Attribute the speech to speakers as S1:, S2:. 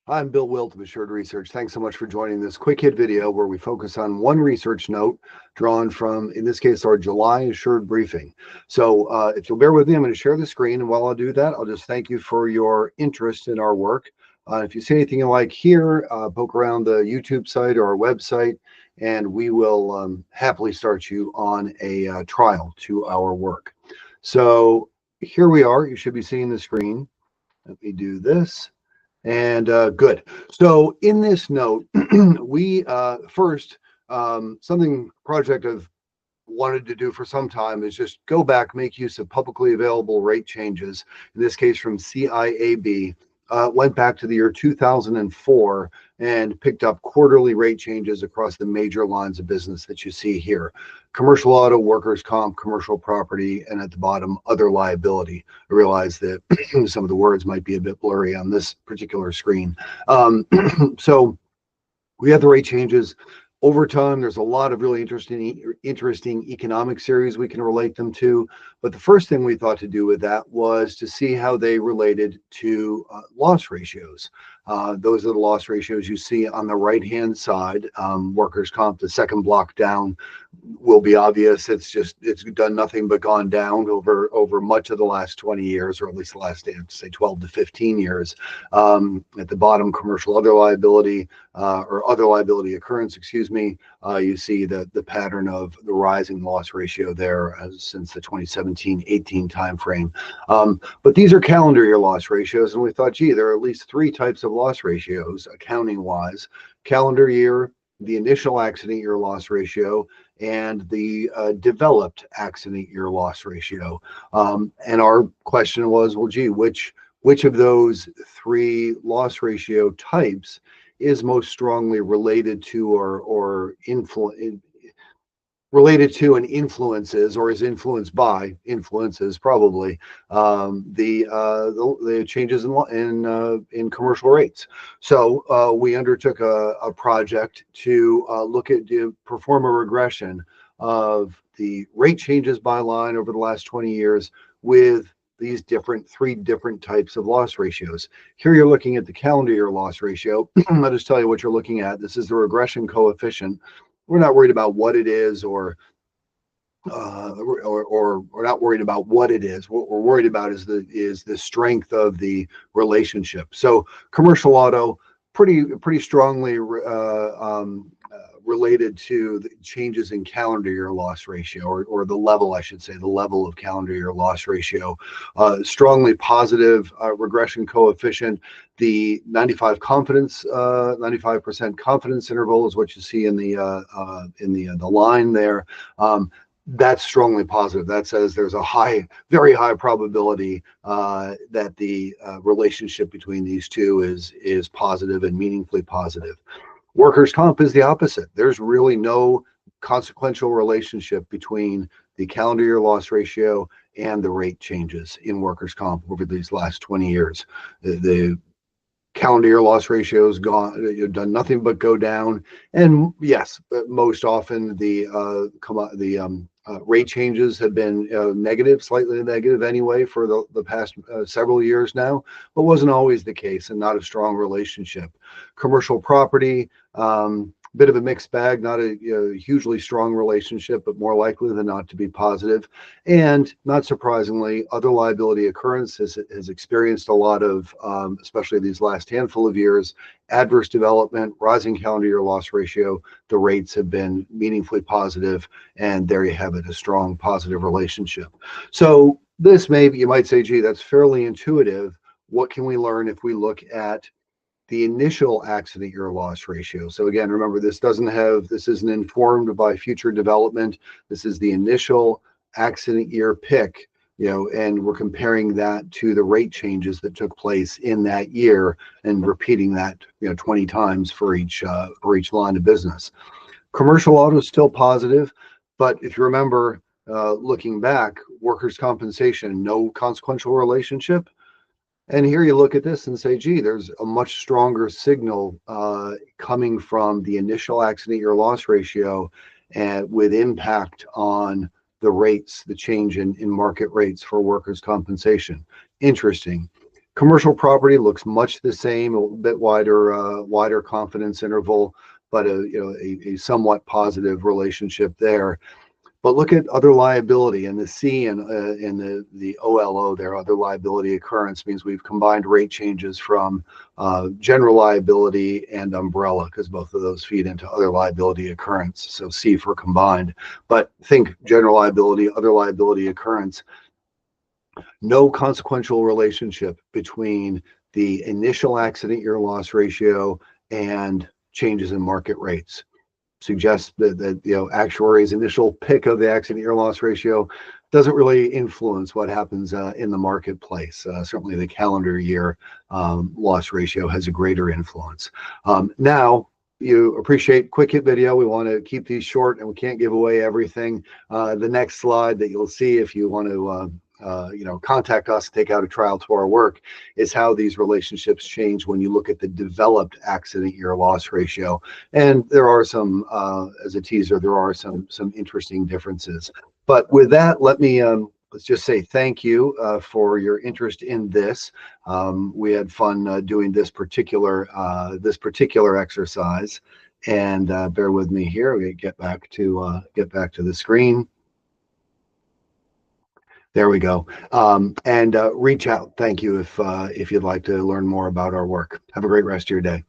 S1: I'm Bill Wilt of Assured Research. Thanks so much for joining this quick hit video where we focus on one research note drawn from, in this case, our July Assured briefing. So if you'll bear with me, I'm going to share the screen. And while I do that, I'll just thank you for your interest in our work. If you see anything you like here, poke around the YouTube site or our website, and we will happily start you on a trial to our work. So here we are. You should be seeing the screen. Let me do this. And good. So in this note, we first, something project I've wanted to do for some time is just go back, make use of publicly available rate changes, in this case from CIAB, went back to the year 2004 and picked up quarterly rate changes across the major lines of business that you see here: commercial auto, workers' comp, commercial property, and at the bottom, other liability. I realize that some of the words might be a bit blurry on this particular screen. So we had the rate changes over time. There's a lot of really interesting economic series we can relate them to. But the first thing we thought to do with that was to see how they related to loss ratios. Those are the loss ratios you see on the right-hand side. Workers' comp, the second block down, will be obvious. It's done nothing but gone down over much of the last 20 years, or at least the last, say, 12 to 15 years. At the bottom, commercial other liability, or other liability occurrence, excuse me, you see the pattern of the rising loss ratio there since the 2017-18 timeframe. But these are calendar year loss ratios, and we thought, gee, there are at least three types of loss ratios, accounting-wise: calendar year, the initial accident year loss ratio, and the developed accident year loss ratio. And our question was, well, gee, which of those three loss ratio types is most strongly related to or related to and influences, or is influenced by, influences probably, the changes in commercial rates. So we undertook a project to perform a regression of the rate changes by line over the last 20 years with these three different types of loss ratios. Here you're looking at the calendar year loss ratio. I'll just tell you what you're looking at. This is the regression coefficient. We're not worried about what it is, or we're not worried about what it is. What we're worried about is the strength of the relationship. So commercial auto, pretty strongly related to the changes in calendar year loss ratio, or the level, I should say, the level of calendar year loss ratio. Strongly positive regression coefficient. The 95% confidence interval is what you see in the line there. That's strongly positive. That says there's a very high probability that the relationship between these two is positive and meaningfully positive. Workers' comp is the opposite. There's really no consequential relationship between the calendar year loss ratio and the rate changes in workers' comp over these last 20 years. The calendar year loss ratio has done nothing but go down, and yes, most often the rate changes have been slightly negative anyway for the past several years now, but wasn't always the case, and not a strong relationship. Commercial property, bit of a mixed bag, not a hugely strong relationship, but more likely than not to be positive. And not surprisingly, other liability occurrence has experienced a lot of, especially these last handful of years, adverse development, rising calendar year loss ratio. The rates have been meaningfully positive, and there you have it, a strong positive relationship. So this you might say, gee, that's fairly intuitive. What can we learn if we look at the initial accident year loss ratio? So again, remember, this isn't informed by future development. This is the initial accident year pick, and we're comparing that to the rate changes that took place in that year and repeating that 20 times for each line of business. Commercial auto is still positive, but if you remember, looking back, workers' compensation, no consequential relationship. And here you look at this and say, gee, there's a much stronger signal coming from the initial accident year loss ratio, and with impact on the rates, the change in market rates for workers' compensation. Interesting. Commercial property looks much the same, a bit wider confidence interval, but a somewhat positive relationship there. But look at other liability, and the C in the OLO there, other liability occurrence, means we've combined rate changes from general liability and umbrella, because both of those feed into other liability occurrence. So C for combined. But think general liability, other liability occurrence. No consequential relationship between the initial accident year loss ratio and changes in market rates. Suggests that actuaries' initial pick of the accident year loss ratio doesn't really influence what happens in the marketplace. Certainly, the calendar year loss ratio has a greater influence. Now, you appreciate quick hit video. We want to keep these short, and we can't give away everything. The next slide that you'll see, if you want to contact us, take out a trial to our work, is how these relationships change when you look at the developed accident year loss ratio. And there are some, as a teaser, there are some interesting differences. But with that, let me let's just say thank you for your interest in this. We had fun doing this particular exercise. And bear with me here. We get back to the screen. There we go. And reach out. Thank you if you'd like to learn more about our work. Have a great rest of your day.